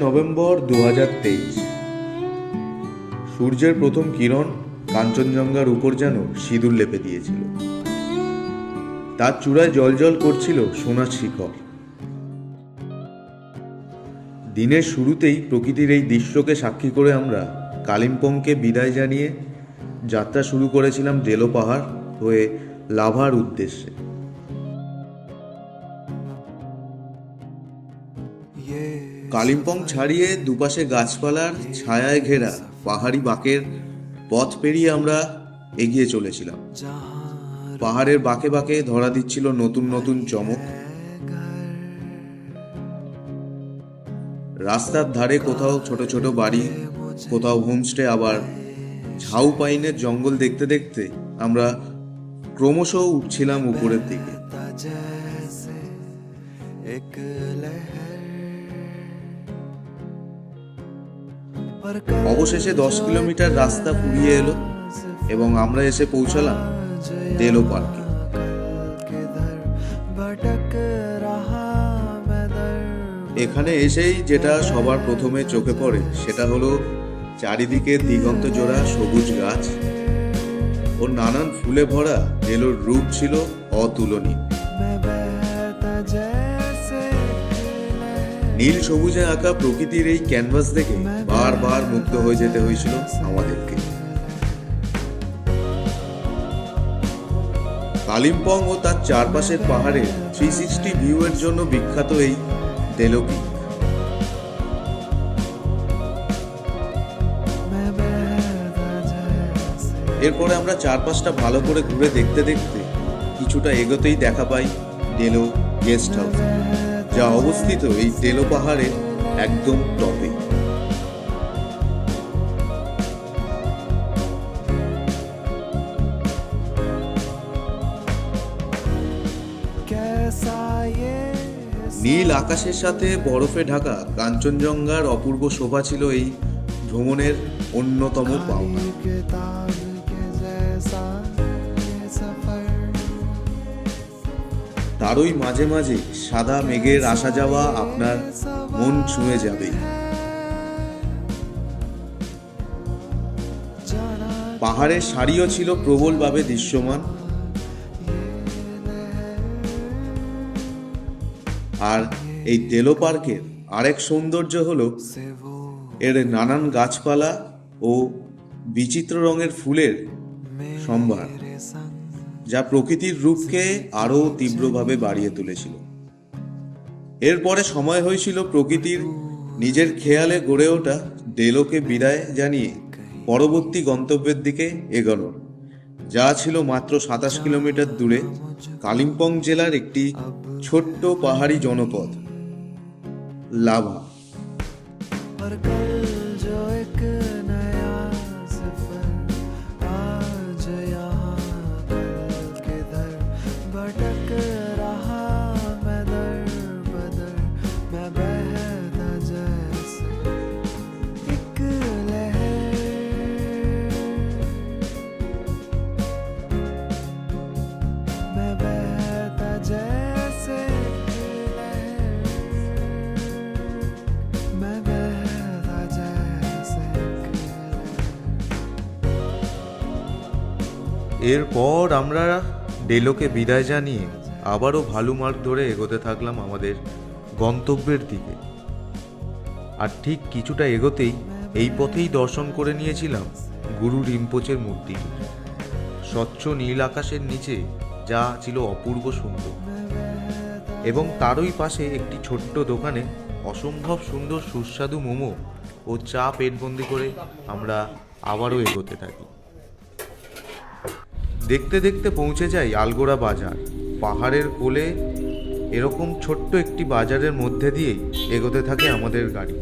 November 2023। সূর্যের প্রথম কিরণ কাঞ্চনজঙ্ঘার উপর যেন সিঁদুর লেপে দিয়েছিল। তার চূড়ায় জলজল করছিল সোনার শিখর। দিনের শুরুতেই প্রকৃতির এই দৃশ্যকে সাক্ষী করে আমরা কালিম্পংকে বিদায় জানিয়ে যাত্রা শুরু করেছিলাম ডেলো পাহাড় হয়ে লাভার উদ্দেশ্যে। কালিম্পং ছাড়িয়ে দুপাশে গাছপালার ছায়ায় ঘেরা পাহাড়ি বাঁকের পথ পেরিয়ে আমরা এগিয়ে চলেছিলাম। পাহাড়ের বাঁকে বাঁকে ধরা দিচ্ছিল নতুন নতুন চমক। রাস্তার ধারে কোথাও ছোট ছোট বাড়ি, কোথাও হোমস্টে, আবার ঝাউ পাইনের জঙ্গল দেখতে দেখতে আমরা ক্রমশ উঠছিলাম উপরের দিকে। অবশেষে 10 কিলোমিটার রাস্তা ফুরিয়ে এলো এবং আমরা এসে পৌঁছালাম ডেলো পার্কে। এখানে এসেই যেটা সবার প্রথমে চোখে পড়ে সেটা হলো চারিদিকে দিগন্ত জোড়া সবুজ গাছ ও নানান ফুলে ভরা ডেলোর রূপ ছিল অতুলনীয়। নীল সবুজে আঁকা প্রকৃতির এই ক্যানভাস দেখে বারবার মুগ্ধ হয়ে যেতে হয়েছিল আমাদেরকে। কালিম্পং ও তার চারপাশের পাহাড়ে 360 ভিউ এর জন্য বিখ্যাত এই ডেলো পিক। এরপরে আমরা চারপাশটা ভালো করে ঘুরে দেখতে দেখতে কিছুটা এগোতেই দেখা পাই ডেলো গেস্ট হাউস, যা অবস্থিত এই ডেলো পাহাড়ের একদম টপে। নীল আকাশের সাথে বরফে ঢাকা কাঞ্চনজঙ্ঘার অপূর্ব শোভা ছিল এই ভ্রমণের অন্যতম পাওনা। তারই মাঝে মাঝে সাদা মেঘের আসা যাওয়া আপনার মন ছুঁয়ে যাবে। পাহাড়ের সারিও ছিল প্রবলভাবে দৃশ্যমান, আর এই ডেলো পার্কের আরেক সৌন্দর্য হলো এর নানান গাছপালা ও বিচিত্র রঙের ফুলের সম্ভার, যা প্রকৃতির রূপকে আরো তীব্রভাবে বাড়িয়ে তুলেছিল। এরপরে সময় হয়েছিল প্রকৃতির নিজের খেয়ালে গড়ে ওঠা ডেলোকে বিদায় জানিয়ে পরবর্তী গন্তব্যের দিকে এগোনোর, যা ছিল মাত্র 27 কিলোমিটার দূরে কালিম্পং জেলার একটি ছোট্ট পাহাড়ি জনপদ লাভা। এরপর আমরা ডেলোকে বিদায় জানিয়ে আবারও ভালু মার্গ ধরে এগোতে থাকলাম আমাদের গন্তব্যের দিকে। আর ঠিক কিছুটা এগোতেই এই পথেই দর্শন করে নিয়েছিলাম গুরু রিম্পোচের মূর্তি। স্বচ্ছ নীল আকাশের নিচে যা ছিল অপূর্ব সুন্দর, এবং তারই পাশে একটি ছোট্ট দোকানে অসম্ভব সুন্দর সুস্বাদু মোমো ও চা পেটবন্দি করে আমরা আবারও এগোতে থাকি। দেখতে দেখতে পৌঁছে যাই আলগোড়া বাজার। পাহাড়ের কোলে এরকম ছোট্ট একটি বাজারের মধ্যে দিয়েই এগোতে থাকে আমাদের গাড়ি।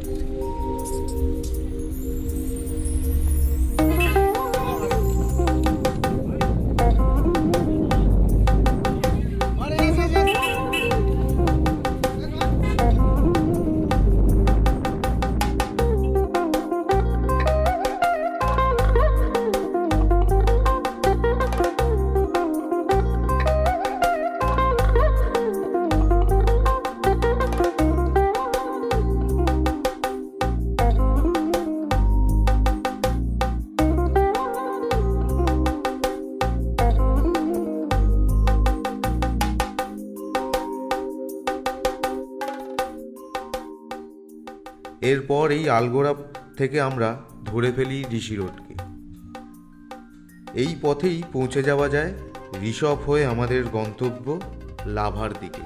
এরপর এই আলগোড়া থেকে আমরা ধরে ফেলি ঋষি রোডকে। এই পথেই পৌঁছে যাওয়া যায় ঋষভ হয়ে আমাদের গন্তব্য লাভার দিকে।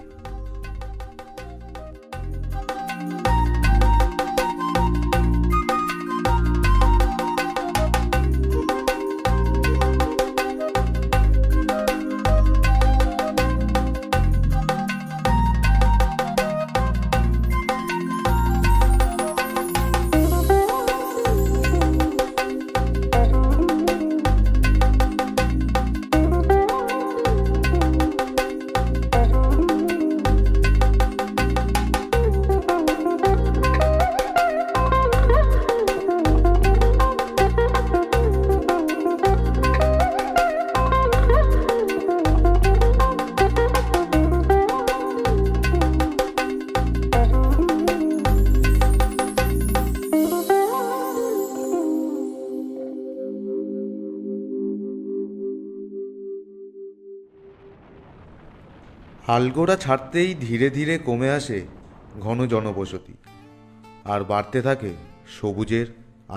আলগোড়া ছাড়তেই ধীরে ধীরে কমে আসে ঘন জনবসতি, আর বাড়তে থাকে সবুজের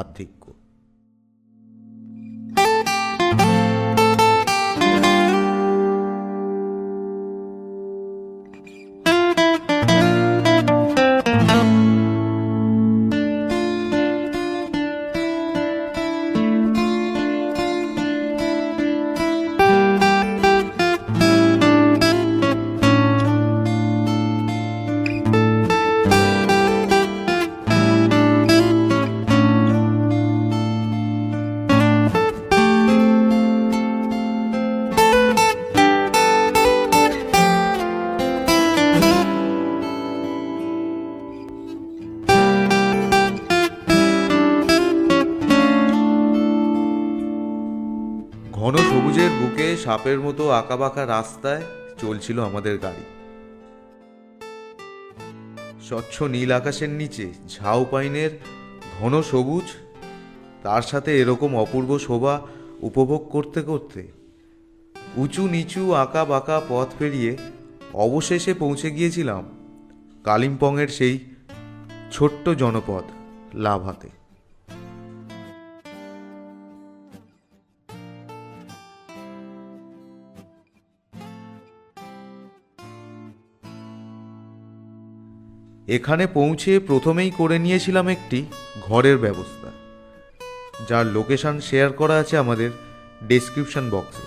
আধিক্য। ঘন সবুজের বুকে সাপের মতো আঁকাবাঁকা রাস্তায় চলছিল আমাদের গাড়ি। স্বচ্ছ নীল আকাশের নিচে ঝাউ পাইনের ঘন সবুজ, তার সাথে এরকম অপূর্ব শোভা উপভোগ করতে করতে উঁচু নিচু আঁকা বাঁকা পথ পেরিয়ে অবশেষে পৌঁছে গিয়েছিলাম কালিম্পংয়ের সেই ছোট্ট জনপদ লাভাতে। এখানে পৌঁছে প্রথমেই করে নিয়েছিলাম একটি ঘরের ব্যবস্থা, যার লোকেশন শেয়ার করা আছে আমাদের ডেসক্রিপশন বক্সে।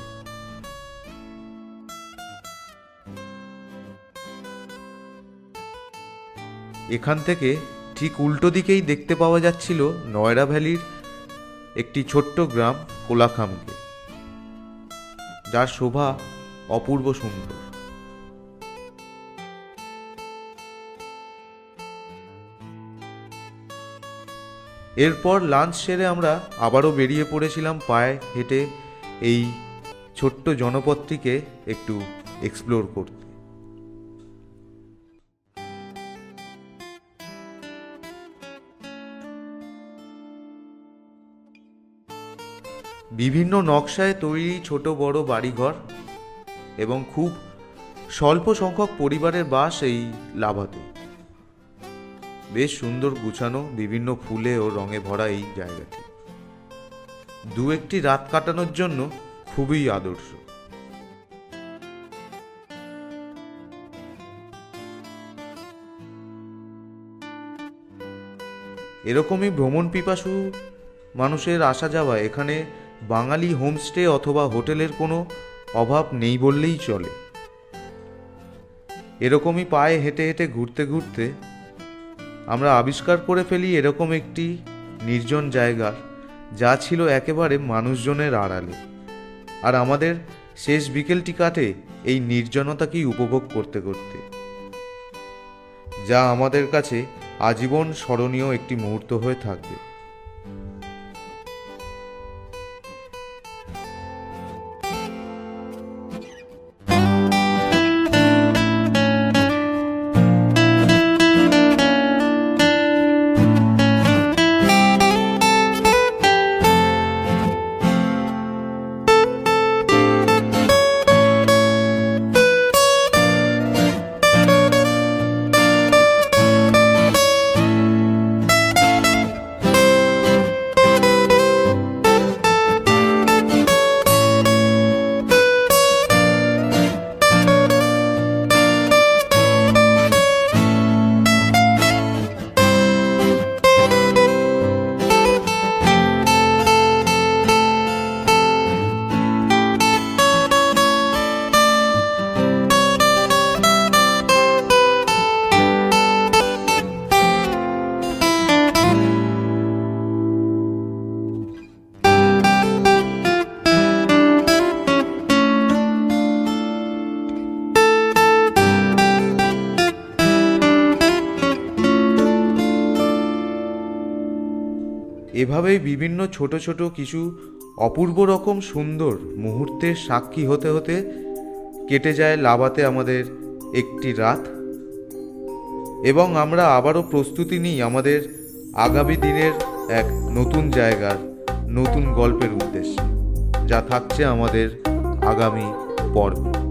এখান থেকে ঠিক উল্টো দিকেই দেখতে পাওয়া যাচ্ছিল নয়রা ভ্যালির একটি ছোট্ট গ্রাম কোলাখামকে, যার শোভা অপূর্ব সুন্দর। এরপর লাঞ্চ সেরে আমরা আবারও বেরিয়ে পড়েছিলাম পায়ে হেঁটে এই ছোট্ট জনপদটিকে একটু এক্সপ্লোর করতে। বিভিন্ন নকশায় তৈরি ছোট বড় বাড়িঘর এবং খুব স্বল্প সংখ্যক পরিবারের বাস এই লাভাতে। বেশ সুন্দর গুছানো, বিভিন্ন ফুলে ও রঙে ভরা এই জায়গাটি দু একটি রাত কাটানোর জন্য খুবই আদর্শ। এরকমই ভ্রমণ পিপাসু মানুষের আসা যাওয়া এখানে বাঙালি হোমস্টে অথবা হোটেলের কোনো অভাব নেই বললেই চলে। এরকমই পায়ে হেঁটে হেঁটে ঘুরতে ঘুরতে আমরা আবিষ্কার করে ফেলি এরকম একটি নির্জন জায়গা, যা ছিল একেবারে মানুষজনের আড়ালে। আর আমাদের শেষ বিকেলটি কাটে এই নির্জনতাকেই উপভোগ করতে করতে, যা আমাদের কাছে আজীবন স্মরণীয় একটি মুহূর্ত হয়ে থাকবে। এভাবেই বিভিন্ন ছোট ছোট কিছু অপূর্ব রকম সুন্দর মুহূর্তের সাক্ষী হতে হতে কেটে যায় লাভাতে আমাদের একটি রাত, এবং আমরা আবারও প্রস্তুতি নিই আমাদের আগামী দিনের এক নতুন জায়গার নতুন গল্পের উদ্দেশ্যে, যা থাকছে আমাদের আগামী পর্বে।